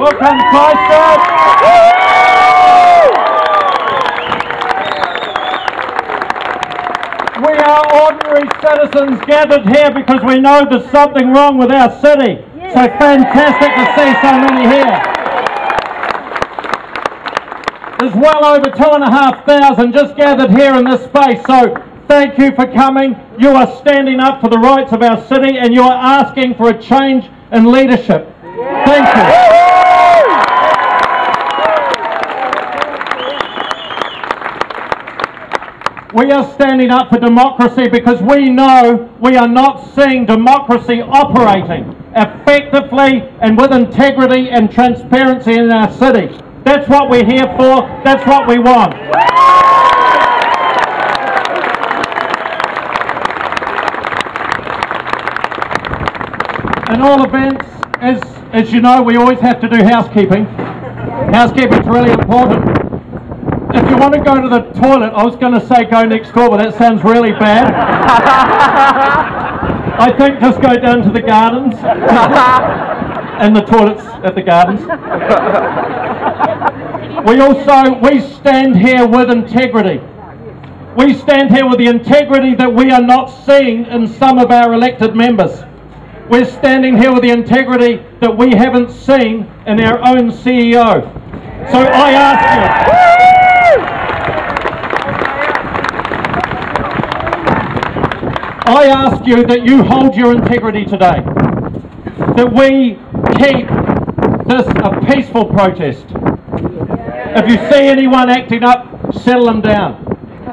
Welcome, Christchurch. We are ordinary citizens gathered here because we know there's something wrong with our city. So fantastic to see so many here. There's well over 2,500 just gathered here in this space. So thank you for coming. You are standing up for the rights of our city and you are asking for a change in leadership. Thank you. We are standing up for democracy because we know we are not seeing democracy operating effectively and with integrity and transparency in our city. That's what we're here for. That's what we want. In all events, as you know, we always have to do housekeeping. Housekeeping is really important. If you want to go to the toilet, I was going to say go next door, but that sounds really bad. I think just go down to the gardens. And the toilets at the gardens. We stand here with integrity. We stand here with the integrity that we are not seeing in some of our elected members. We're standing here with the integrity that we haven't seen in our own CEO. So I ask you that you hold your integrity today. That we keep this a peaceful protest. If you see anyone acting up, settle them down.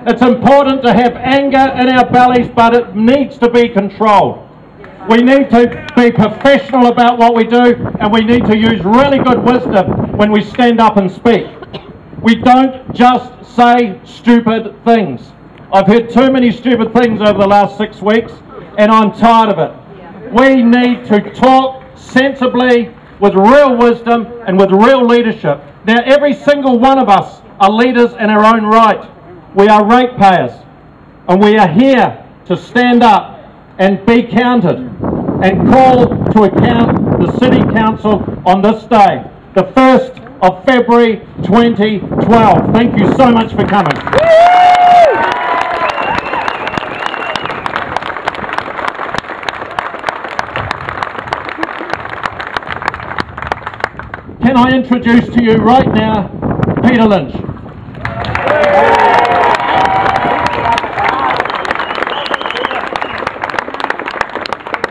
It's important to have anger in our bellies, but it needs to be controlled. We need to be professional about what we do, and we need to use really good wisdom when we stand up and speak. We don't just say stupid things. I've heard too many stupid things over the last 6 weeks, and I'm tired of it. We need to talk sensibly, with real wisdom and with real leadership. Now, every single one of us are leaders in our own right. We are ratepayers, and we are here to stand up and be counted and call to account the City Council on this day, the 1st of February 2012. Thank you so much for coming. Can I introduce to you right now Peter Lynch.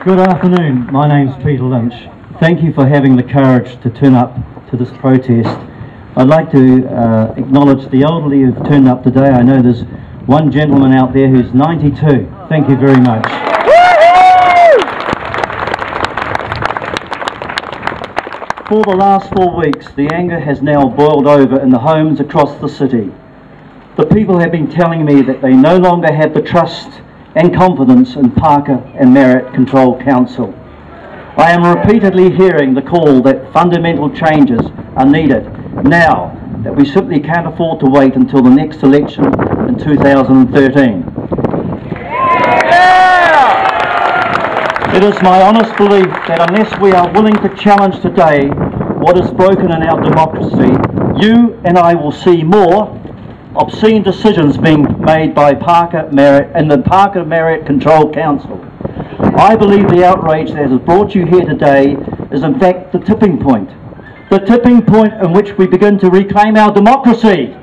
Good afternoon, my name's Peter Lynch. Thank you for having the courage to turn up to this protest. I'd like to acknowledge the elderly who've turned up today. I know there's one gentleman out there who's 92. Thank you very much. For the last 4 weeks, the anger has now boiled over in the homes across the city. The people have been telling me that they no longer have the trust and confidence in Parker and Marryatt Control Council. I am repeatedly hearing the call that fundamental changes are needed now, that we simply can't afford to wait until the next election in 2013. It is my honest belief that unless we are willing to challenge today what is broken in our democracy, you and I will see more obscene decisions being made by Parker Marryatt and the Parker Marryatt Control Council. I believe the outrage that has brought you here today is in fact the tipping point in which we begin to reclaim our democracy.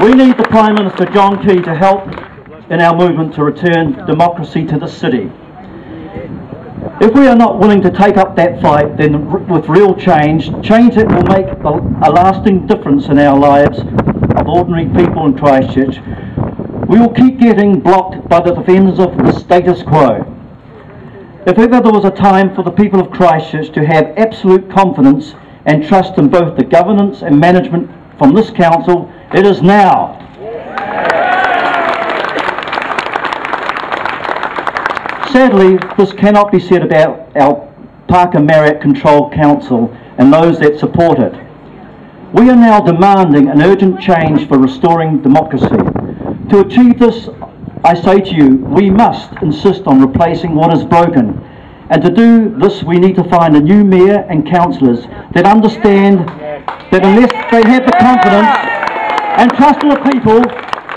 We need the Prime Minister John Key to help in our movement to return democracy to the city. If we are not willing to take up that fight, then with real change that will make a lasting difference in our lives of ordinary people in Christchurch, we will keep getting blocked by the defenders of the status quo. If ever there was a time for the people of Christchurch to have absolute confidence and trust in both the governance and management from this council, it is now. Sadly, this cannot be said about our Parker Marryatt Control Council and those that support it. We are now demanding an urgent change for restoring democracy. To achieve this, I say to you, we must insist on replacing what is broken And to do this, we need to find a new mayor and councillors that understand that unless they have the confidence and trust of the people,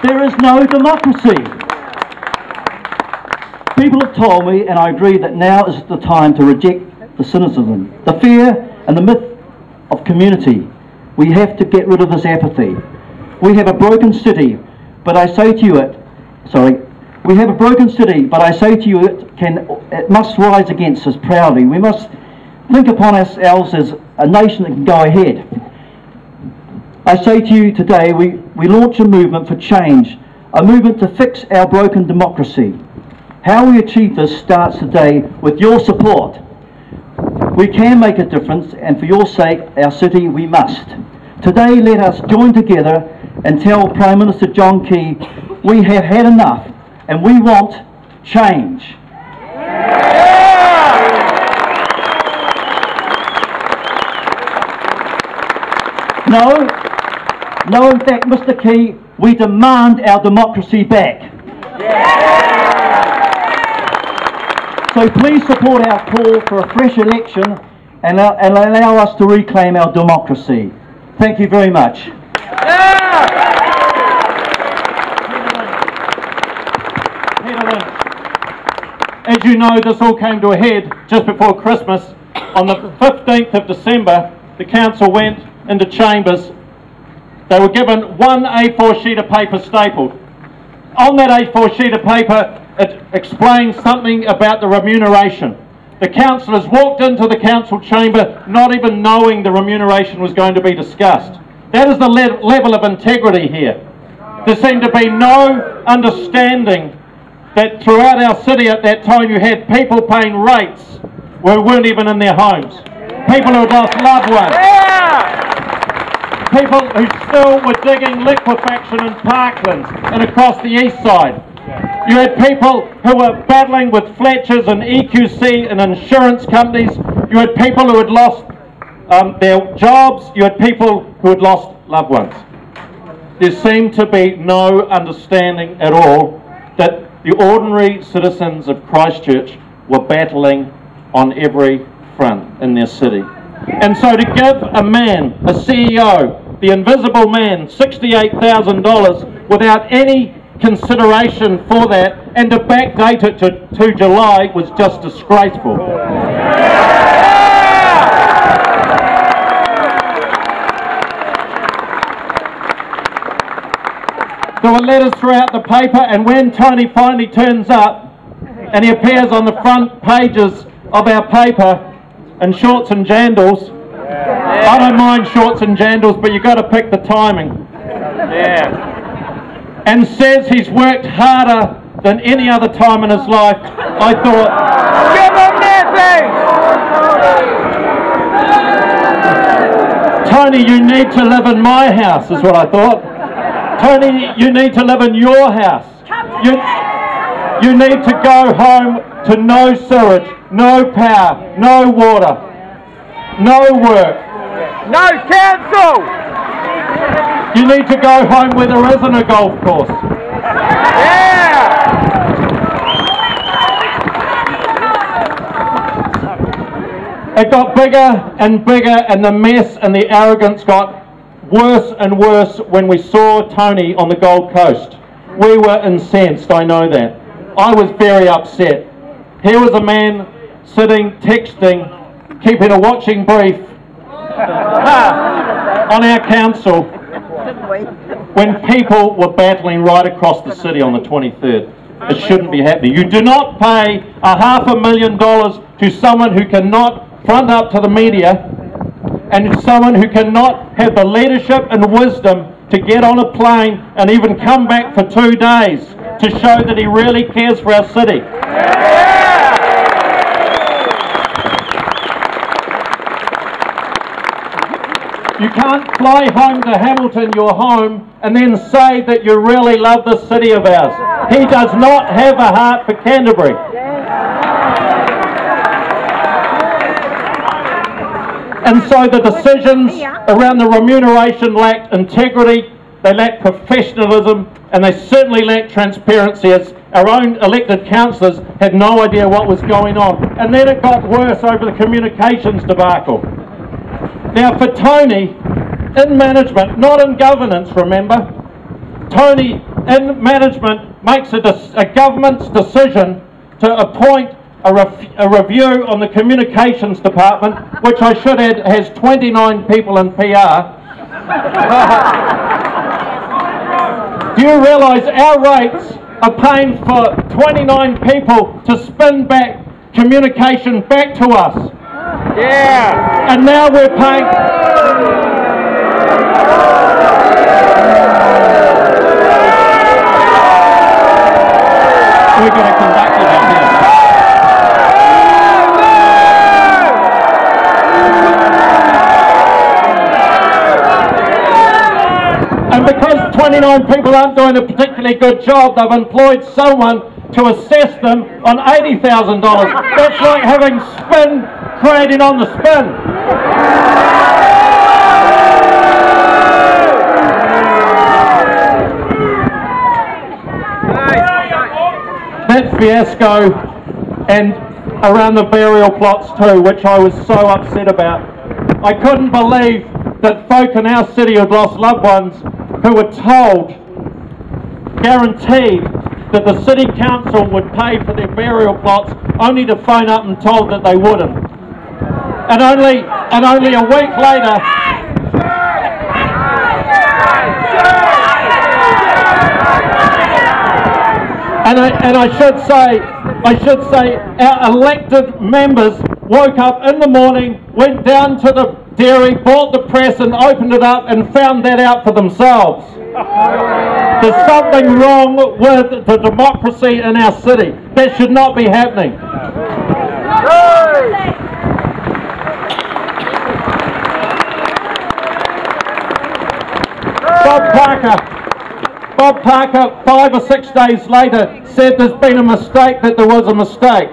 there is no democracy. People have told me, and I agree, that now is the time to reject the cynicism, the fear and the myth of community. We have to get rid of this apathy. We have a broken city, but I say to you we have a broken city, but I say to you it must rise against us proudly. We must think upon ourselves as a nation that can go ahead. I say to you today, we launch a movement for change, a movement to fix our broken democracy. How we achieve this starts today with your support. We can make a difference, and for your sake, our city, we must. Today, let us join together and tell Prime Minister John Key we have had enough and we want change. No, in fact, Mr. Key, we demand our democracy back. So please support our call for a fresh election and allow us to reclaim our democracy. Thank you very much. As you know, this all came to a head just before Christmas. On the 15th of December, the council went into chambers. They were given one A4 sheet of paper stapled. On that A4 sheet of paper, it explains something about the remuneration. The councillors walked into the council chamber not even knowing the remuneration was going to be discussed. That is the level of integrity here. There seemed to be no understanding that throughout our city at that time you had people paying rates who weren't even in their homes. People who had lost loved ones. People who still were digging liquefaction in Parklands and across the east side. You had people who were battling with Fletchers and EQC and insurance companies. You had people who had lost their jobs. You had people who had lost loved ones. There seemed to be no understanding at all that the ordinary citizens of Christchurch were battling on every front in their city. And so to give a man, a CEO, the invisible man, $68,000 without any consideration for that, and to backdate it to July was just disgraceful. There were letters throughout the paper, and when Tony finally turns up and he appears on the front pages of our paper in shorts and jandals, I don't mind shorts and jandals, but you've got to pick the timing. And says he's worked harder than any other time in his life, I thought, give him Tony, you need to live in my house, is what I thought. Tony, you need to live in your house. You need to go home to no sewage, no power, no water, no work. No council! You need to go home where there isn't a golf course. It got bigger and bigger, and the mess and the arrogance got worse and worse when we saw Tony on the Gold Coast. We were incensed, I know that. I was very upset. Here was a man sitting, texting, keeping a watching brief on our council when people were battling right across the city on the 23rd. It shouldn't be happening. You do not pay $500,000 to someone who cannot front up to the media, and someone who cannot have the leadership and wisdom to get on a plane and even come back for 2 days to show that he really cares for our city. You can't fly home to Hamilton, your home, and then say that you really love this city of ours. He does not have a heart for Canterbury. And so the decisions around the remuneration lacked integrity, they lacked professionalism, and they certainly lacked transparency, as our own elected councillors had no idea what was going on. And then it got worse over the communications debacle. Now for Tony, in management, not in governance, remember, Tony in management makes a government's decision to appoint a review on the communications department, which I should add has 29 people in PR. Do you realise our rates are paying for 29 people to spin back communication back to us? Yeah. And now we're paying... We're going to conduct it out here. And because 29 people aren't doing a particularly good job, they've employed someone to assess them on $80,000. That's like having spin creating on the spin. That fiasco, and around the burial plots too, which I was so upset about. I couldn't believe that folk in our city who'd lost loved ones who were told, guaranteed, that the city council would pay for their burial plots, only to phone up and told that they wouldn't. And only a week later, and I should say, our elected members woke up in the morning, went down to the dairy, bought the press and opened it up and found that out for themselves. There's something wrong with the democracy in our city. That should not be happening. Bob Parker, 5 or 6 days later, said there's been a mistake, that there was a mistake.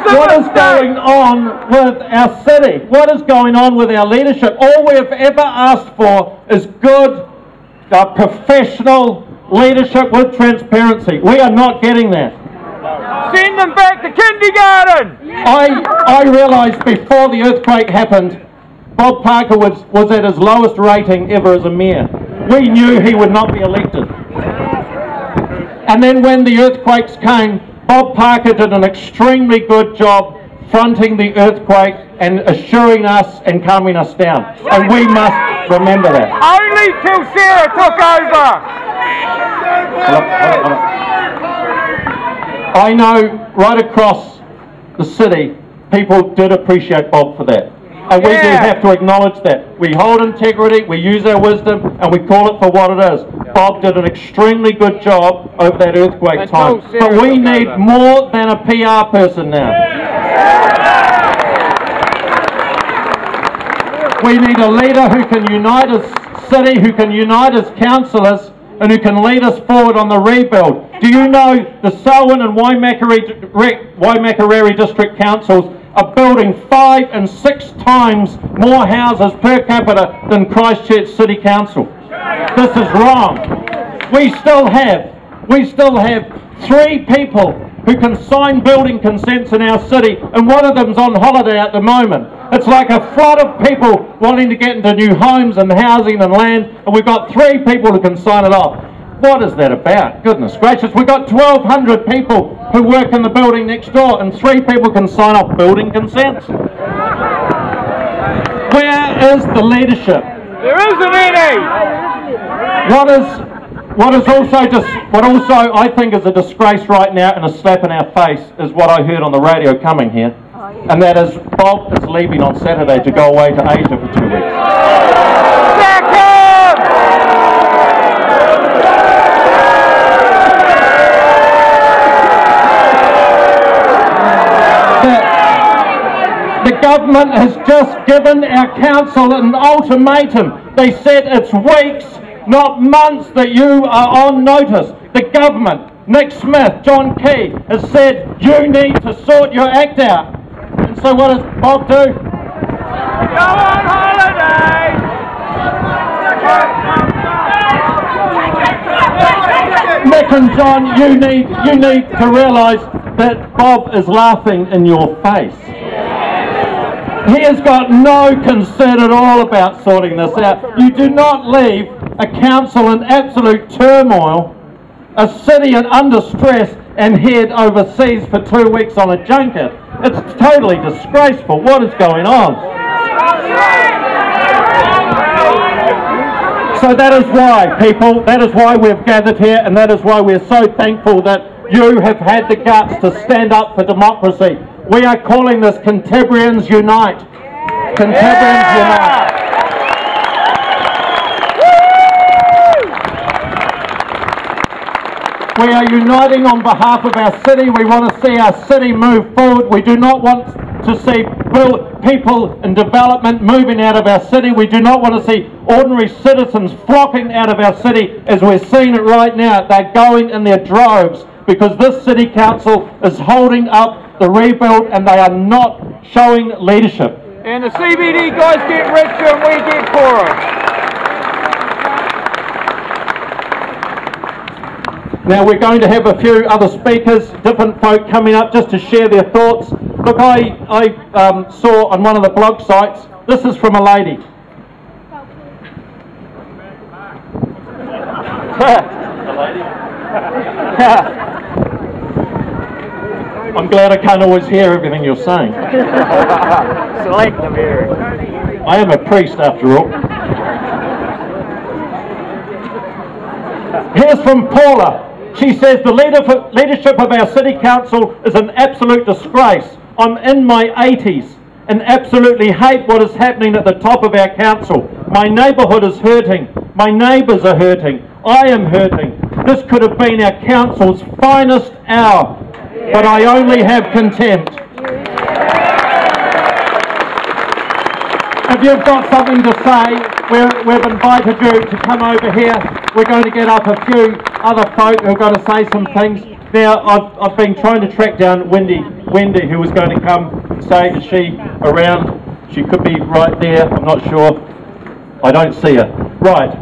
What is going on with our city? What is going on with our leadership? All we have ever asked for is good, professional leadership with transparency. We are not getting that. Send them back to kindergarten! I realised before the earthquake happened, Bob Parker was at his lowest rating ever as a mayor. We knew he would not be elected. And then when the earthquakes came, Bob Parker did an extremely good job fronting the earthquake and assuring us and calming us down. And we must remember that. Only till Sarah took over! I know right across the city, people did appreciate Bob for that. And we do have to acknowledge that. We hold integrity, we use our wisdom, and we call it for what it is. Bob did an extremely good job over that earthquake time. But we need more than a PR person now. We need a leader who can unite his city, who can unite his councillors, and who can lead us forward on the rebuild. Do you know the Selwyn and Waimakariri district councils are building 5 and 6 times more houses per capita than Christchurch City Council? This is wrong. We still have 3 people who can sign building consents in our city, and one of them's on holiday at the moment. It's like a flood of people wanting to get into new homes and housing and land, and we've got 3 people who can sign it off. What is that about? Goodness gracious, we've got 1,200 people who work in the building next door, and 3 people can sign off building consents. Where is the leadership? There isn't any! What also I think is a disgrace right now and a slap in our face is what I heard on the radio coming here, and that is Bob is leaving on Saturday to go away to Asia for 2 weeks. The government has just given our council an ultimatum. They said it's weeks, not months, that you are on notice. The government, Nick Smith, John Key, has said you need to sort your act out. And so what does Bob do? Go on holiday! Nick and John, you need to realise that Bob is laughing in your face. He has got no concern at all about sorting this out. You do not leave a council in absolute turmoil, a city under stress, and head overseas for 2 weeks on a junket. It's totally disgraceful. What is going on? So that is why, people, that is why we've gathered here, and that is why we're so thankful that you have had the guts to stand up for democracy. We are calling this Cantabrians Unite. Cantabrians Unite. We are uniting on behalf of our city. We want to see our city move forward. We do not want to see people in development moving out of our city. We do not want to see ordinary citizens flocking out of our city as we're seeing it right now. They're going in their droves because this city council is holding up the rebuild and they are not showing leadership. And the CBD guys get richer and we get poorer. Now we're going to have a few other speakers, different folk coming up just to share their thoughts. Look, I saw on one of the blog sites, this is from a lady. I'm glad I can't always hear everything you're saying. Selective hearing. I am a priest after all. Here's from Paula. She says the leadership of our city council is an absolute disgrace. I'm in my 80s and absolutely hate what is happening at the top of our council. My neighbourhood is hurting. My neighbours are hurting. I am hurting. This could have been our council's finest hour, but I only have contempt. If you've got something to say, we've invited you to come over here. We're going to get up a few other folk who are going to say some things. Now, I've been trying to track down Wendy, who was going to come and say, is she around? She could be right there, I'm not sure. I don't see her. Right.